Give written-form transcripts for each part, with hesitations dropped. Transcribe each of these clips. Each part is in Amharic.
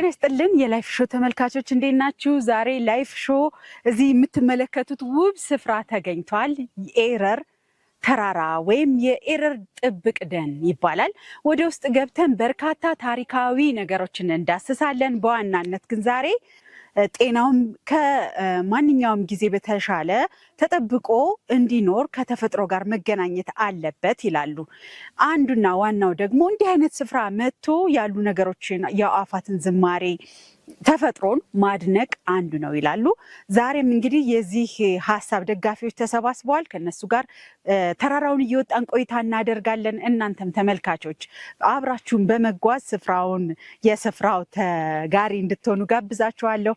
ጤና ይስጥልን የላይፍ ሾው ተመልካቾች እንዴት ናችሁ? ዛሬ ላይፍ ሾው እዚህ የምትመለከቱት ውብ ስፍራ ተገኝቷል። ኤረር ተራራ ወይም የኤረር ጥብቅ ደን ይባላል። ወደ ውስጥ ገብተን በርካታ ታሪካዊ ነገሮችን እንዳስሳለን። በዋናነት ግን ዛሬ ጤናውም ከማንኛውም ጊዜ በተሻለ ተጠብቆ እንዲኖር ከተፈጥሮ ጋር መገናኘት አለበት ይላሉ። አንዱና ዋናው ደግሞ እንዲህ አይነት ስፍራ መጥቶ ያሉ ነገሮችን የአዕዋፋትን ዝማሬ ተፈጥሮን ማድነቅ አንዱ ነው ይላሉ። ዛሬም እንግዲህ የዚህ ሀሳብ ደጋፊዎች ተሰባስበዋል። ከነሱ ጋር ተራራውን እየወጣን ቆይታ እናደርጋለን። እናንተም ተመልካቾች አብራችሁን በመጓዝ ስፍራውን የስፍራው ተጋሪ እንድትሆኑ ጋብዛችኋለሁ።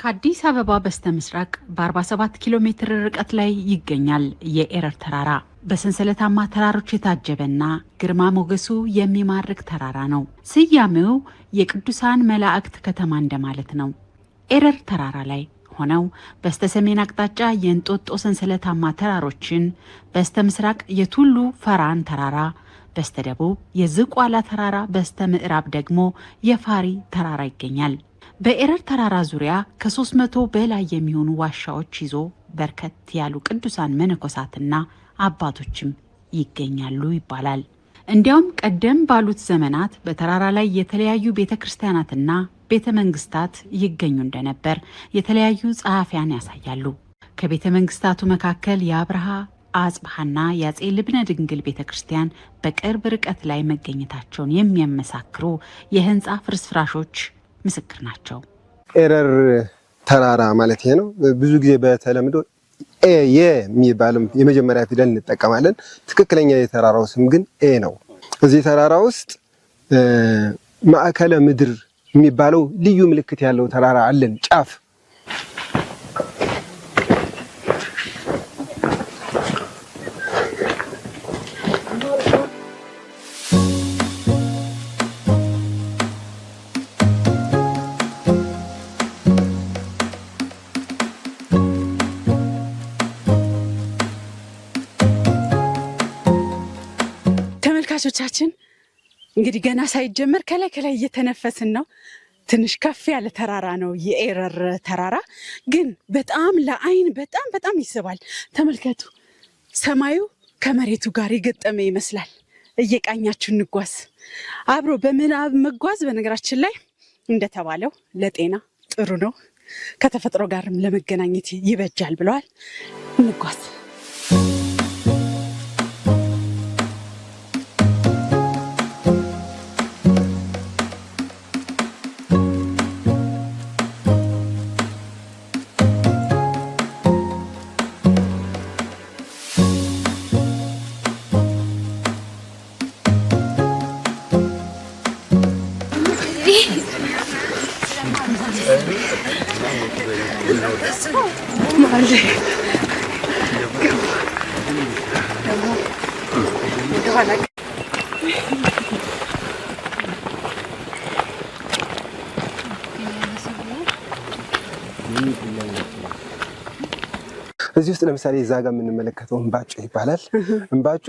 ከአዲስ አበባ በስተምስራቅ በ47 ኪሎ ሜትር ርቀት ላይ ይገኛል የኤረር ተራራ። በሰንሰለታማ ተራሮች የታጀበና ግርማ ሞገሱ የሚማርክ ተራራ ነው። ስያሜው የቅዱሳን መላእክት ከተማ እንደማለት ነው። ኤረር ተራራ ላይ ሆነው በስተሰሜን አቅጣጫ የእንጦጦ ሰንሰለታማ ተራሮችን፣ በስተ ምስራቅ የቱሉ ፈራን ተራራ፣ በስተደቡብ የዝቋላ ተራራ፣ በስተ ምዕራብ ደግሞ የፋሪ ተራራ ይገኛል። በኤረር ተራራ ዙሪያ ከ300 በላይ የሚሆኑ ዋሻዎች ይዞ በርከት ያሉ ቅዱሳን መነኮሳትና አባቶችም ይገኛሉ ይባላል። እንዲያውም ቀደም ባሉት ዘመናት በተራራ ላይ የተለያዩ ቤተ ክርስቲያናትና ቤተ መንግስታት ይገኙ እንደነበር የተለያዩ ጸሐፊያን ያሳያሉ። ከቤተ መንግስታቱ መካከል የአብርሃ አጽብሃና የአጼ ልብነ ድንግል ቤተ ክርስቲያን በቅርብ ርቀት ላይ መገኘታቸውን የሚያመሳክሩ የህንፃ ፍርስራሾች ምስክር ናቸው። ኤረር ተራራ ማለት ይሄ ነው። ብዙ ጊዜ በተለምዶ የሚባለው የመጀመሪያ ፊደል እንጠቀማለን። ትክክለኛ የተራራው ስም ግን ኤ ነው። እዚህ ተራራ ውስጥ ማዕከለ ምድር የሚባለው ልዩ ምልክት ያለው ተራራ አለን። ጫፍ ተመልካቾቻችን እንግዲህ ገና ሳይጀመር ከላይ እየተነፈስን ነው። ትንሽ ከፍ ያለ ተራራ ነው የኤረር ተራራ፣ ግን በጣም ለአይን በጣም ይስባል። ተመልከቱ፣ ሰማዩ ከመሬቱ ጋር የገጠመ ይመስላል። እየቃኛችሁ እንጓዝ። አብሮ በምናብ መጓዝ በነገራችን ላይ እንደተባለው ለጤና ጥሩ ነው፣ ከተፈጥሮ ጋርም ለመገናኘት ይበጃል ብለዋል። እንጓዝ። እዚህ ውስጥ ለምሳሌ እዛ ጋር የምንመለከተው እንባጮ ይባላል። እንባጮ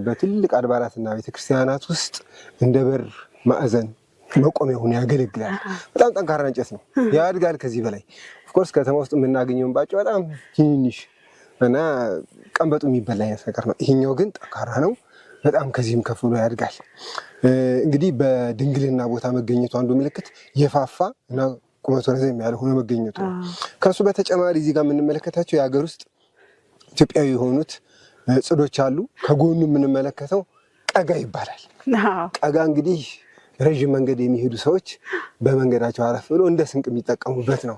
በትልቅ አድባራትና ቤተክርስቲያናት ውስጥ እንደ በር ማዕዘን መቆሚያ ሆኖ ያገለግላል። በጣም ጠንካራ እንጨት ነው፣ ያድጋል። ከዚህ በላይ ኦፍኮርስ ከተማ ውስጥ የምናገኘው እንባጮ በጣም ትንሽ እና ቀንበጡ የሚበላ አይነት ነገር ነው። ይሄኛው ግን ጠንካራ ነው፣ በጣም ከዚህም ከፍ ብሎ ያድጋል። እንግዲህ በድንግልና ቦታ መገኘቱ አንዱ ምልክት የፋፋ እና ቁመቱ ረዘም ያለ ሆኖ መገኘቱ ነው። ከሱ በተጨማሪ እዚህ ጋር የምንመለከታቸው የሀገር ውስጥ ኢትዮጵያዊ የሆኑት ጽዶች አሉ። ከጎኑ የምንመለከተው ቀጋ ይባላል። ቀጋ እንግዲህ ረዥም መንገድ የሚሄዱ ሰዎች በመንገዳቸው አረፍ ብሎ እንደ ስንቅ የሚጠቀሙበት ነው።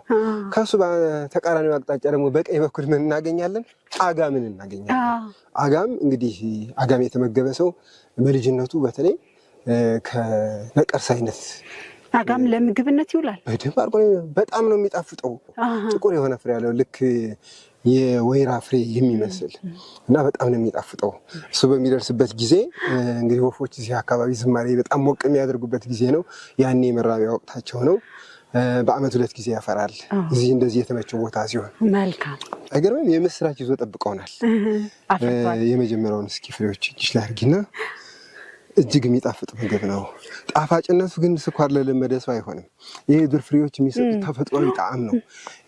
ከሱ በተቃራኒው አቅጣጫ ደግሞ በቀኝ በኩል ምን እናገኛለን? አጋምን እናገኛለን። አጋም እንግዲህ አጋም የተመገበ ሰው በልጅነቱ በተለይ ከነቀርሳ አይነት አጋም ለምግብነት ይውላል። በደንብ አርጎ በጣም ነው የሚጣፍጠው። ጥቁር የሆነ ፍሬ ያለው ልክ የወይራ ፍሬ የሚመስል እና በጣም ነው የሚጣፍጠው። እሱ በሚደርስበት ጊዜ እንግዲህ ወፎች እዚህ አካባቢ ዝማሬ በጣም ሞቅ የሚያደርጉበት ጊዜ ነው። ያኔ የመራቢያ ወቅታቸው ነው። በአመት 2 ጊዜ ያፈራል። እዚህ እንደዚህ የተመቸው ቦታ ሲሆን መልካም አይገርምም? የምስራች ይዞ ጠብቀውናል። የመጀመሪያውን እስኪ ፍሬዎች እጅሽ ላይ አድርጊና እጅግ የሚጣፍጥ ምግብ ነው። ጣፋጭነቱ ግን ስኳር ለለመደ ሰው አይሆንም። ይሄ ዱር ፍሬዎች የሚሰጡት ተፈጥሯዊ ጣዕም ነው።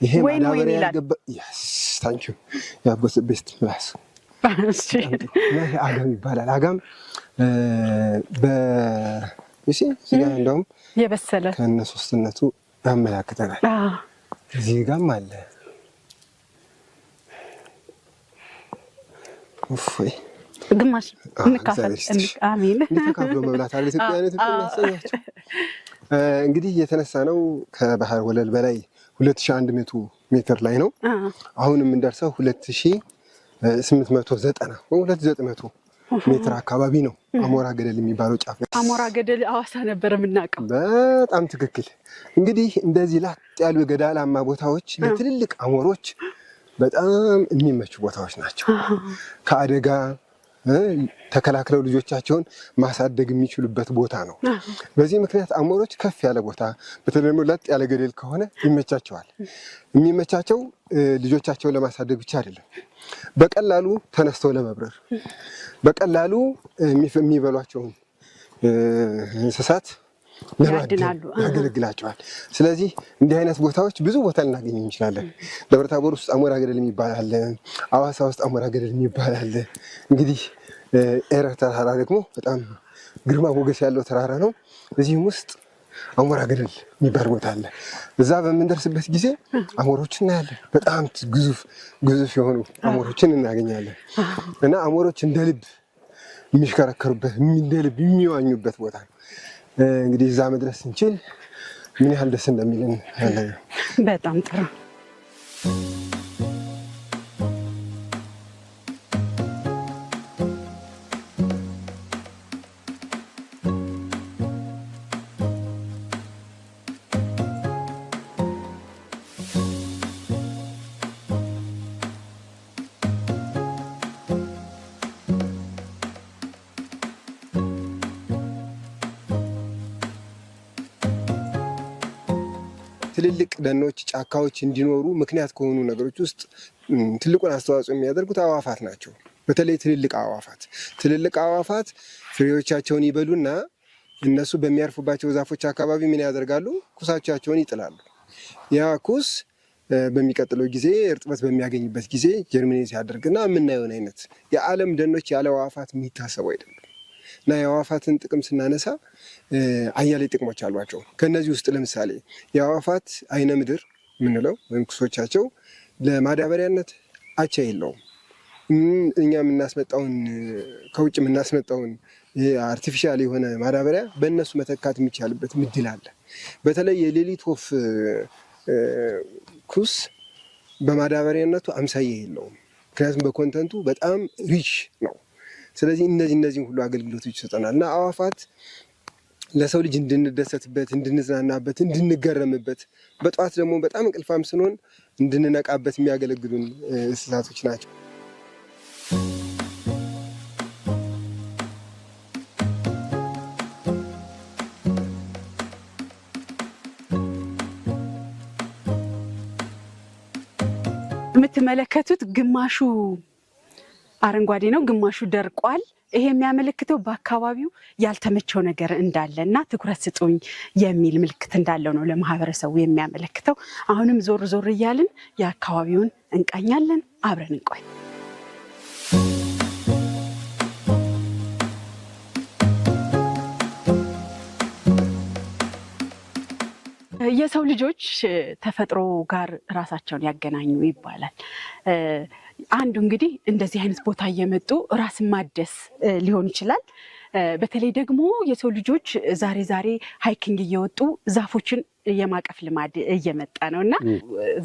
ይሄ ማዳበሪያ ያልገባ ታንኪ ያጎስ ቤስት ፕላስ አጋም ይባላል። አጋም በእሺ ሲጋ እንደውም የበሰለ ከነ ሶስትነቱ ያመላክተናል። እዚህ ጋርም አለ ኡፍይ ግማሽ እንካፈል። አሜን። ተካፍሎ መብላት አለ ኢትዮጵያውያን የሚያሰኛቸው። እንግዲህ የተነሳ ነው ከባህር ወለል በላይ 2100 ሜትር ላይ ነው። አሁን የምንደርሰው 2890 ሜትር አካባቢ ነው። አሞራ ገደል የሚባለው ጫፍ ነው። አሞራ ገደል አዋሳ ነበር የምናውቀው። በጣም ትክክል። እንግዲህ እንደዚህ ላጥ ያሉ ገዳላማ ቦታዎች ለትልልቅ አሞሮች በጣም የሚመቹ ቦታዎች ናቸው። ከአደጋ ተከላክለው ልጆቻቸውን ማሳደግ የሚችሉበት ቦታ ነው። በዚህ ምክንያት አሞሮች ከፍ ያለ ቦታ በተለይ ደግሞ ለጥ ያለ ገደል ከሆነ ይመቻቸዋል። የሚመቻቸው ልጆቻቸውን ለማሳደግ ብቻ አይደለም፣ በቀላሉ ተነስተው ለመብረር፣ በቀላሉ የሚበሏቸውን እንስሳት ለማድናሉ ያገለግላቸዋል። ስለዚህ እንዲህ አይነት ቦታዎች ብዙ ቦታ ልናገኝ እንችላለን። ደብረታቦር ውስጥ አሞራ ገደል የሚባል አለ። አዋሳ ውስጥ አሞራ ገደል የሚባል አለ። እንግዲህ ኤረር ተራራ ደግሞ በጣም ግርማ ሞገስ ያለው ተራራ ነው። እዚህም ውስጥ አሞራ ገደል የሚባል ቦታ አለ። እዛ በምንደርስበት ጊዜ አሞሮችን እናያለን። በጣም ግዙፍ የሆኑ አሞሮችን እናገኛለን እና አሞሮች እንደ ልብ የሚሽከረከሩበት እንደ ልብ የሚዋኙበት ቦታ ነው። እንግዲህ እዛ መድረስ እንችል ምን ያህል ደስ እንደሚልን ያለ በጣም ጥሩ። ትልልቅ ደኖች፣ ጫካዎች እንዲኖሩ ምክንያት ከሆኑ ነገሮች ውስጥ ትልቁን አስተዋጽኦ የሚያደርጉት አዕዋፋት ናቸው። በተለይ ትልልቅ አዕዋፋት ፍሬዎቻቸውን ይበሉና እነሱ በሚያርፉባቸው ዛፎች አካባቢ ምን ያደርጋሉ? ኩሳቸውን ይጥላሉ። ያ ኩስ በሚቀጥለው ጊዜ እርጥበት በሚያገኝበት ጊዜ ጀርሚኔት ያደርግና የምናየውን አይነት የዓለም ደኖች ያለ አዕዋፋት የሚታሰቡ አይደሉም። እና የአዕዋፋትን ጥቅም ስናነሳ አያሌ ጥቅሞች አሏቸው። ከነዚህ ውስጥ ለምሳሌ የአዕዋፋት አይነ ምድር የምንለው ወይም ኩሶቻቸው ለማዳበሪያነት አቻ የለውም። እኛ የምናስመጣውን ከውጭ የምናስመጣውን አርቲፊሻል የሆነ ማዳበሪያ በእነሱ መተካት የሚቻልበት እድል አለ። በተለይ የሌሊት ወፍ ኩስ በማዳበሪያነቱ አምሳያ የለውም። ምክንያቱም በኮንተንቱ በጣም ሪች ነው። ስለዚህ እነዚህን ሁሉ አገልግሎቶች ይሰጠናል እና አዕዋፋት ለሰው ልጅ እንድንደሰትበት፣ እንድንዝናናበት፣ እንድንገረምበት በጠዋት ደግሞ በጣም እንቅልፋም ስንሆን እንድንነቃበት የሚያገለግሉን እንስሳቶች ናቸው። የምትመለከቱት ግማሹ አረንጓዴ ነው፣ ግማሹ ደርቋል። ይሄ የሚያመለክተው በአካባቢው ያልተመቸው ነገር እንዳለ እና ትኩረት ስጡኝ የሚል ምልክት እንዳለው ነው ለማህበረሰቡ የሚያመለክተው። አሁንም ዞር ዞር እያልን የአካባቢውን እንቃኛለን። አብረን እንቆይ። የሰው ልጆች ተፈጥሮ ጋር ራሳቸውን ያገናኙ ይባላል። አንዱ እንግዲህ እንደዚህ አይነት ቦታ እየመጡ ራስን ማደስ ሊሆን ይችላል። በተለይ ደግሞ የሰው ልጆች ዛሬ ሃይኪንግ እየወጡ ዛፎችን የማቀፍ ልማድ እየመጣ ነው እና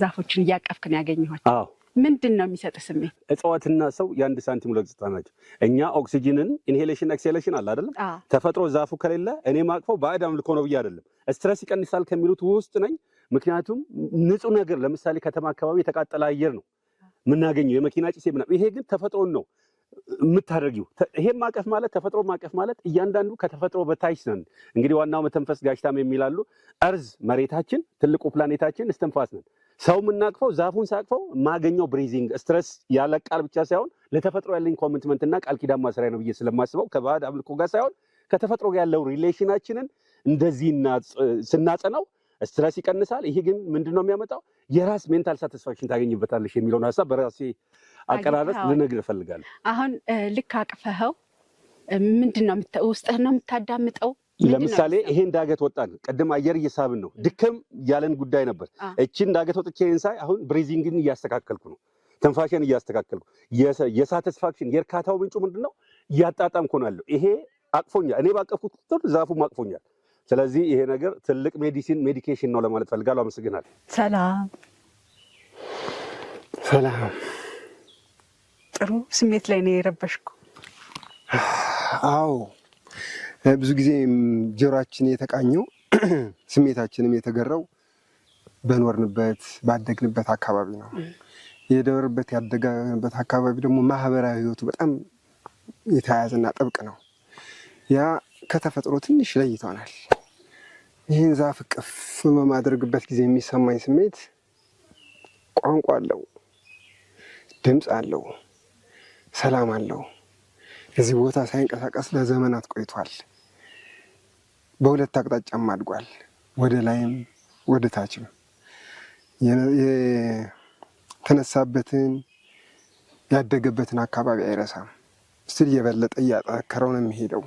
ዛፎችን እያቀፍክ ነው ያገኘኋቸው። ምንድን ነው የሚሰጥ ስሜት? እጽዋትና ሰው የአንድ ሳንቲም ሁለት ገጽታ ናቸው። እኛ ኦክሲጅንን ኢንሄሌሽን ኤክስሄሌሽን አለ አይደለም? ተፈጥሮ ዛፉ ከሌለ እኔ ማቅፈው ባዕድ አምልኮ ነው ብዬ አይደለም። ስትረስ ይቀንሳል ከሚሉት ውስጥ ነኝ። ምክንያቱም ንጹህ ነገር ለምሳሌ ከተማ አካባቢ የተቃጠለ አየር ነው የምናገኘው፣ የመኪና ጭስ ምናምን። ይሄ ግን ተፈጥሮን ነው የምታደርጊው። ይሄን ማቀፍ ማለት ተፈጥሮ ማቀፍ ማለት እያንዳንዱ ከተፈጥሮ በታች ነን። እንግዲህ ዋናው መተንፈስ ጋሽታም የሚላሉ እርዝ መሬታችን ትልቁ ፕላኔታችን እስትንፋስ ነን። ሰው የምናቅፈው ዛፉን ሳቅፈው ማገኘው ብሪዚንግ ስትረስ ያለ ቃል ብቻ ሳይሆን ለተፈጥሮ ያለኝ ኮሚትመንት እና ቃል ኪዳን ማሰሪያ ነው ብዬ ስለማስበው ከባዕድ አምልኮ ጋር ሳይሆን ከተፈጥሮ ጋር ያለው ሪሌሽናችንን እንደዚህ ስናጸናው ስትረስ ይቀንሳል። ይሄ ግን ምንድነው የሚያመጣው? የራስ ሜንታል ሳቲስፋክሽን ታገኝበታለሽ የሚለውን ሀሳብ በራሴ አቀራረጽ ልነግር እፈልጋለሁ። አሁን ልክ አቅፈኸው ምንድነው ውስጥህ ነው የምታዳምጠው? ለምሳሌ ይሄን ዳገት ወጣን፣ ቀደም አየር እየሳብን ነው፣ ድክም ያለን ጉዳይ ነበር። እቺን ዳገት ወጥቼ ሳይ አሁን ብሪዚንግን እያስተካከልኩ ነው፣ ተንፋሽን እያስተካከልኩ፣ የሳቲስፋክሽን የእርካታው ምንጩ ምንድነው? እያጣጣምኩ ነው ያለው። ይሄ አቅፎኛል፣ እኔ ባቀፍኩት ቁጥር ዛፉም አቅፎኛል። ስለዚህ ይሄ ነገር ትልቅ ሜዲኬሽን ነው ለማለት ፈልጋለሁ። አመሰግናለሁ። ሰላም ሰላም። ጥሩ ስሜት ላይ ነው የረበሽኩ። አዎ ብዙ ጊዜ ጆሮአችን የተቃኘው ስሜታችንም የተገራው በኖርንበት ባደግንበት አካባቢ ነው። የደወርበት ያደገበት አካባቢ ደግሞ ማህበራዊ ህይወቱ በጣም የተያያዘና ጥብቅ ነው። ያ ከተፈጥሮ ትንሽ ለይቶናል። ይህን ዛፍ እቅፍ በማድረግበት ጊዜ የሚሰማኝ ስሜት ቋንቋ አለው፣ ድምፅ አለው፣ ሰላም አለው። እዚህ ቦታ ሳይንቀሳቀስ ለዘመናት ቆይቷል። በሁለት አቅጣጫም አድጓል፣ ወደ ላይም ወደ ታችም። የተነሳበትን ያደገበትን አካባቢ አይረሳም። ስል የበለጠ እያጠነከረው ነው የሚሄደው።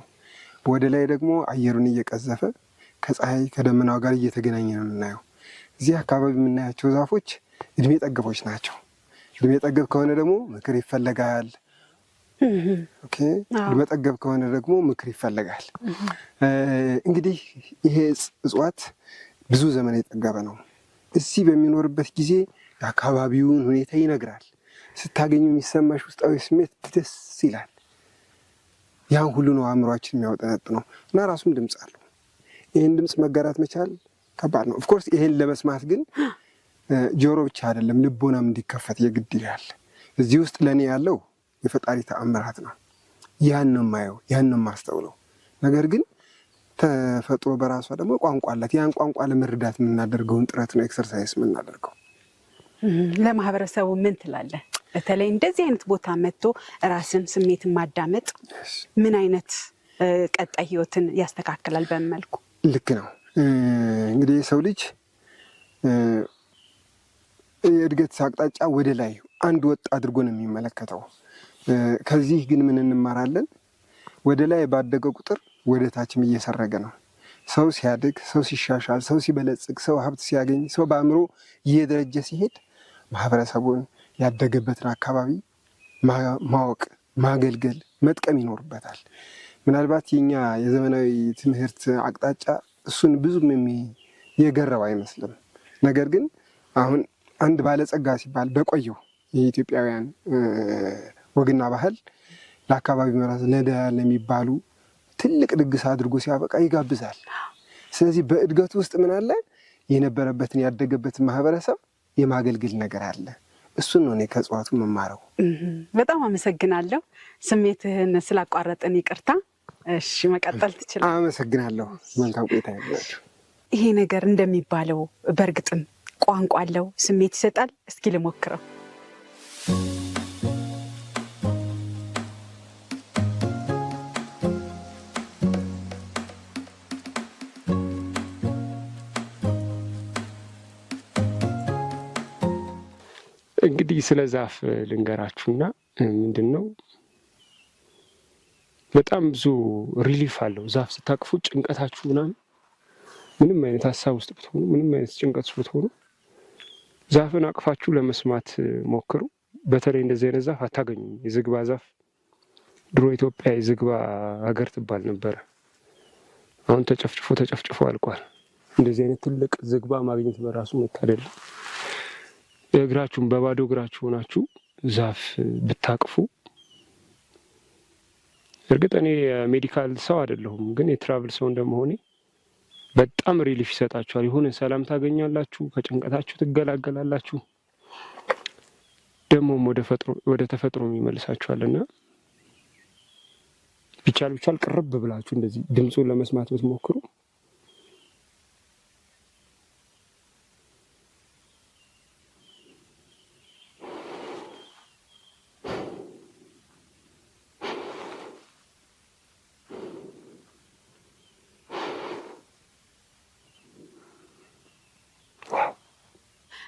ወደ ላይ ደግሞ አየሩን እየቀዘፈ ከፀሐይ ከደመናው ጋር እየተገናኘ ነው የምናየው። እዚህ አካባቢ የምናያቸው ዛፎች እድሜ ጠገቦች ናቸው። እድሜ ጠገብ ከሆነ ደግሞ ምክር ይፈለጋል። ኦኬ፣ እድሜ ጠገብ ከሆነ ደግሞ ምክር ይፈለጋል። እንግዲህ ይሄ እጽዋት ብዙ ዘመን የጠገበ ነው። እዚህ በሚኖርበት ጊዜ የአካባቢውን ሁኔታ ይነግራል። ስታገኙ የሚሰማሽ ውስጣዊ ስሜት ደስ ይላል። ያን ሁሉ ነው አእምሯችን የሚያወጠነጥነው እና ራሱም ድምፅ አለው። ይህን ድምፅ መጋራት መቻል ከባድ ነው። ኦፍኮርስ ይህን ለመስማት ግን ጆሮ ብቻ አይደለም ልቦናም እንዲከፈት የግድ ይላል። እዚህ ውስጥ ለእኔ ያለው የፈጣሪ ተአምራት ነው። ያን ነው የማየው፣ ያን ነው የማስተውለው። ነገር ግን ተፈጥሮ በራሷ ደግሞ ቋንቋ አላት። ያን ቋንቋ ለመረዳት የምናደርገውን ጥረት ነው ኤክሰርሳይዝ የምናደርገው። ለማህበረሰቡ ምን ትላለህ? በተለይ እንደዚህ አይነት ቦታ መጥቶ ራስን ስሜትን ማዳመጥ ምን አይነት ቀጣይ ህይወትን ያስተካክላል? በመልኩ ልክ ነው። እንግዲህ የሰው ልጅ የእድገት አቅጣጫ ወደ ላይ አንድ ወጥ አድርጎ ነው የሚመለከተው። ከዚህ ግን ምን እንማራለን? ወደ ላይ ባደገ ቁጥር ወደ ታችም እየሰረገ ነው። ሰው ሲያድግ፣ ሰው ሲሻሻል፣ ሰው ሲበለጽግ፣ ሰው ሀብት ሲያገኝ፣ ሰው በአእምሮ እየደረጀ ሲሄድ ማህበረሰቡን ያደገበትን አካባቢ ማወቅ፣ ማገልገል፣ መጥቀም ይኖርበታል። ምናልባት የኛ የዘመናዊ ትምህርት አቅጣጫ እሱን ብዙም የገረው አይመስልም። ነገር ግን አሁን አንድ ባለጸጋ ሲባል በቆየው የኢትዮጵያውያን ወግና ባህል ለአካባቢ መራት ለዳያን ለሚባሉ ትልቅ ድግስ አድርጎ ሲያበቃ ይጋብዛል። ስለዚህ በእድገቱ ውስጥ ምን አለ? የነበረበትን ያደገበትን ማህበረሰብ የማገልገል ነገር አለ። እሱን ነው እኔ ከእጽዋቱ መማረው። በጣም አመሰግናለሁ። ስሜትህን ስላቋረጥን ይቅርታ። እሺ መቀጠል ትችላለህ። አመሰግናለሁ። መልካም ቆይታ ያላችሁ። ይሄ ነገር እንደሚባለው በእርግጥም ቋንቋ አለው፣ ስሜት ይሰጣል። እስኪ ልሞክረው። እንግዲህ ስለ ዛፍ ልንገራችሁና ምንድን ነው በጣም ብዙ ሪሊፍ አለው። ዛፍ ስታቅፉ ጭንቀታችሁ ምንም አይነት ሀሳብ ውስጥ ብትሆኑ፣ ምንም አይነት ጭንቀት ውስጥ ብትሆኑ ዛፍን አቅፋችሁ ለመስማት ሞክሩ። በተለይ እንደዚህ አይነት ዛፍ አታገኙም። የዝግባ ዛፍ ድሮ ኢትዮጵያ የዝግባ ሀገር ትባል ነበረ። አሁን ተጨፍጭፎ አልቋል። እንደዚህ አይነት ትልቅ ዝግባ ማግኘት በራሱ መታደል። እግራችሁን በባዶ እግራችሁ ሆናችሁ ዛፍ ብታቅፉ፣ እርግጥ እኔ ሜዲካል ሰው አይደለሁም፣ ግን የትራቭል ሰው እንደመሆኔ በጣም ሪሊፍ ይሰጣችኋል። የሆነ ሰላም ታገኛላችሁ፣ ከጭንቀታችሁ ትገላገላላችሁ፣ ደግሞም ወደ ተፈጥሮ የሚመልሳችኋልና ቢቻል ቅርብ ብላችሁ እንደዚህ ድምፁን ለመስማት ብትሞክሩ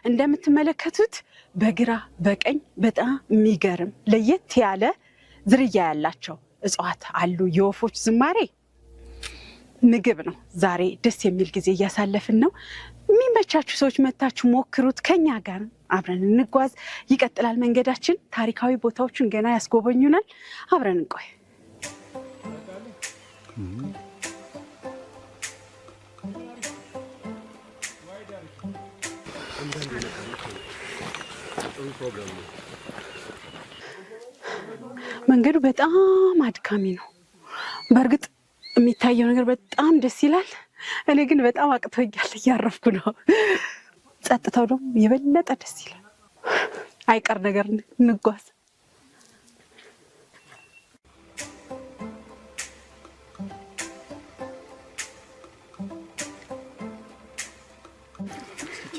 እንደምትመለከቱት በግራ በቀኝ በጣም የሚገርም ለየት ያለ ዝርያ ያላቸው እጽዋት አሉ። የወፎች ዝማሬ ምግብ ነው። ዛሬ ደስ የሚል ጊዜ እያሳለፍን ነው። የሚመቻችሁ ሰዎች መታችሁ ሞክሩት። ከኛ ጋር አብረን እንጓዝ። ይቀጥላል መንገዳችን። ታሪካዊ ቦታዎችን ገና ያስጎበኙናል። አብረን እንቆይ። መንገዱ በጣም አድካሚ ነው። በእርግጥ የሚታየው ነገር በጣም ደስ ይላል። እኔ ግን በጣም አቅቶኛል፣ እያረፍኩ ነው። ጸጥታው ደግሞ የበለጠ ደስ ይላል። አይቀር ነገር እንጓዝ።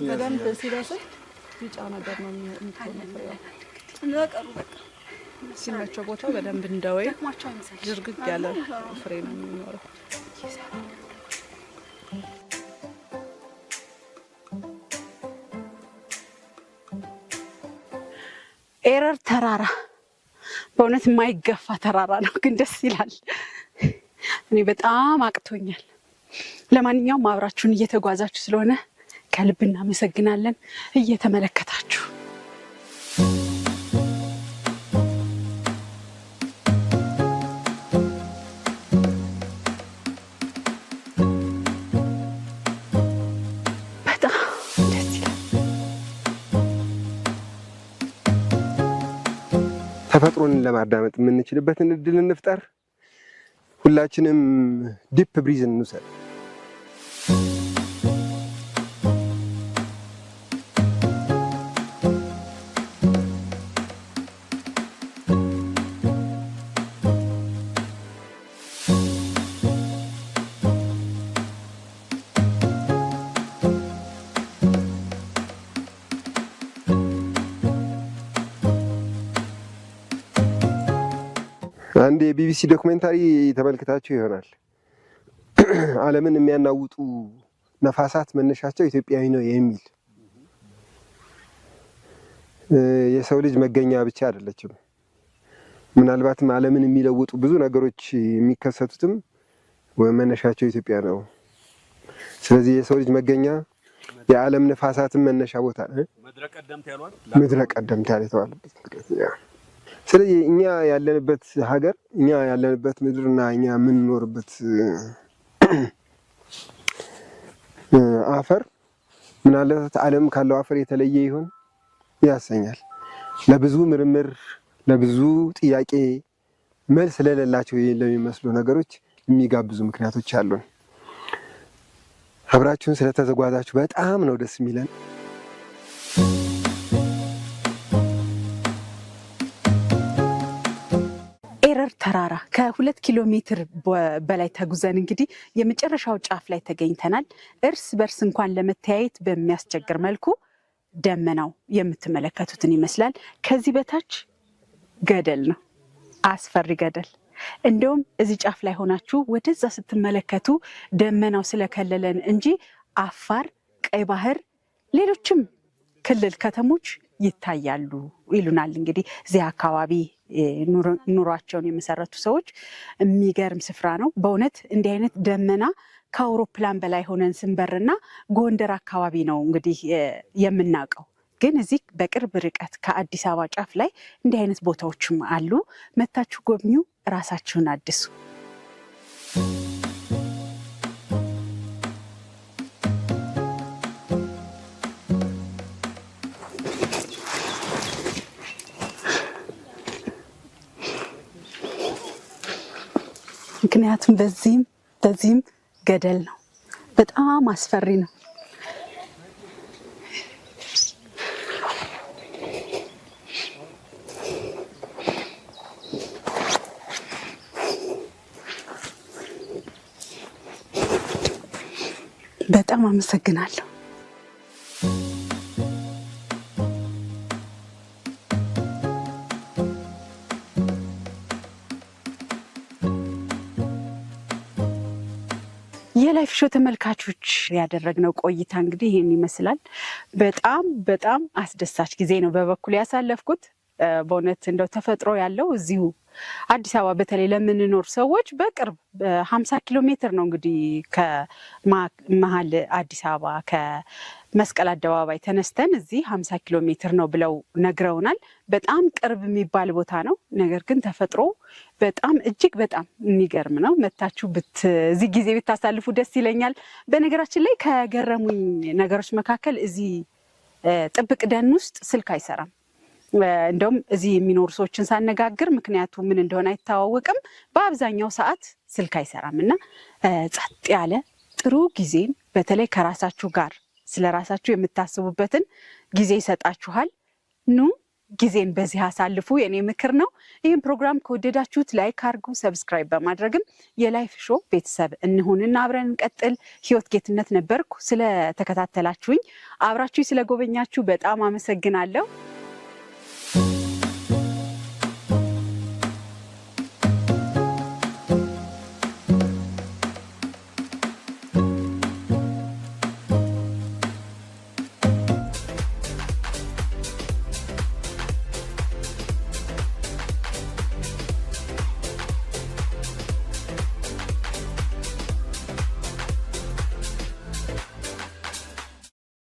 በደንብ ሲበስል ቢጫ ነገር ነው የሚሆነው። ለቀሩ በቃ ሲመቸው ቦታው በደንብ እንደወይ ዝርግግ ያለ ፍሬ ነው የሚኖረው። ኤረር ተራራ በእውነት የማይገፋ ተራራ ነው፣ ግን ደስ ይላል። እኔ በጣም አቅቶኛል። ለማንኛውም አብራችሁን እየተጓዛችሁ ስለሆነ ከልብ እናመሰግናለን። እየተመለከታችሁ በጣም ደስ ይላል። ተፈጥሮን ለማዳመጥ የምንችልበትን እድል እንፍጠር። ሁላችንም ዲፕ ብሪዝ እንውሰድ። አንድ የቢቢሲ ዶክመንታሪ ተመልክታችሁ ይሆናል። ዓለምን የሚያናውጡ ነፋሳት መነሻቸው ኢትዮጵያዊ ነው የሚል። የሰው ልጅ መገኛ ብቻ አይደለችም። ምናልባትም ዓለምን የሚለውጡ ብዙ ነገሮች የሚከሰቱትም መነሻቸው ኢትዮጵያ ነው። ስለዚህ የሰው ልጅ መገኛ፣ የዓለም ነፋሳትን መነሻ ቦታ ምድረ ቀደምት ያለተባለበት። ስለዚህ እኛ ያለንበት ሀገር፣ እኛ ያለንበት ምድርና እኛ የምንኖርበት አፈር ምናልባት ዓለም ካለው አፈር የተለየ ይሆን ያሰኛል። ለብዙ ምርምር፣ ለብዙ ጥያቄ መልስ ለሌላቸው ለሚመስሉ ነገሮች የሚጋብዙ ምክንያቶች አሉን። አብራችሁን ስለተዘጓዛችሁ በጣም ነው ደስ የሚለን። ኤረር ተራራ ከ2 ኪሎ ሜትር በላይ ተጉዘን እንግዲህ የመጨረሻው ጫፍ ላይ ተገኝተናል። እርስ በርስ እንኳን ለመተያየት በሚያስቸግር መልኩ ደመናው የምትመለከቱትን ይመስላል። ከዚህ በታች ገደል ነው፣ አስፈሪ ገደል። እንደውም እዚህ ጫፍ ላይ ሆናችሁ ወደዛ ስትመለከቱ ደመናው ስለከለለን እንጂ አፋር፣ ቀይ ባህር፣ ሌሎችም ክልል ከተሞች ይታያሉ ይሉናል። እንግዲህ እዚህ አካባቢ ኑሯቸውን የመሰረቱ ሰዎች የሚገርም ስፍራ ነው በእውነት። እንዲህ አይነት ደመና ከአውሮፕላን በላይ ሆነን ስንበርና ጎንደር አካባቢ ነው እንግዲህ የምናውቀው። ግን እዚህ በቅርብ ርቀት ከአዲስ አበባ ጫፍ ላይ እንዲህ አይነት ቦታዎችም አሉ። መታችሁ ጎብኙ፣ ራሳችሁን አድሱ። ምክንያቱም በዚህም ገደል ነው። በጣም አስፈሪ ነው። በጣም አመሰግናለሁ። የላይፍ ሾው ተመልካቾች ያደረግነው ቆይታ እንግዲህ ይሄን ይመስላል። በጣም አስደሳች ጊዜ ነው በበኩል ያሳለፍኩት። በእውነት እንደው ተፈጥሮ ያለው እዚሁ አዲስ አበባ በተለይ ለምንኖር ሰዎች በቅርብ 50 ኪሎ ሜትር ነው እንግዲህ ከመሀል አዲስ አበባ ከመስቀል አደባባይ ተነስተን እዚህ 50 ኪሎ ሜትር ነው ብለው ነግረውናል። በጣም ቅርብ የሚባል ቦታ ነው። ነገር ግን ተፈጥሮ በጣም እጅግ በጣም የሚገርም ነው። መታችሁ እዚህ ጊዜ ብታሳልፉ ደስ ይለኛል። በነገራችን ላይ ከገረሙኝ ነገሮች መካከል እዚህ ጥብቅ ደን ውስጥ ስልክ አይሰራም። እንደውም እዚህ የሚኖሩ ሰዎችን ሳነጋግር ምክንያቱ ምን እንደሆነ አይታወቅም፣ በአብዛኛው ሰዓት ስልክ አይሰራም እና ጸጥ ያለ ጥሩ ጊዜን በተለይ ከራሳችሁ ጋር ስለ ራሳችሁ የምታስቡበትን ጊዜ ይሰጣችኋል። ኑ ጊዜን በዚህ አሳልፉ የኔ ምክር ነው። ይህን ፕሮግራም ከወደዳችሁት ላይክ አድርጉ፣ ሰብስክራይብ በማድረግም የላይፍ ሾው ቤተሰብ እንሁንና አብረን እንቀጥል። ህይወት ጌትነት ነበርኩ። ስለተከታተላችሁኝ አብራችሁ ስለጎበኛችሁ በጣም አመሰግናለሁ።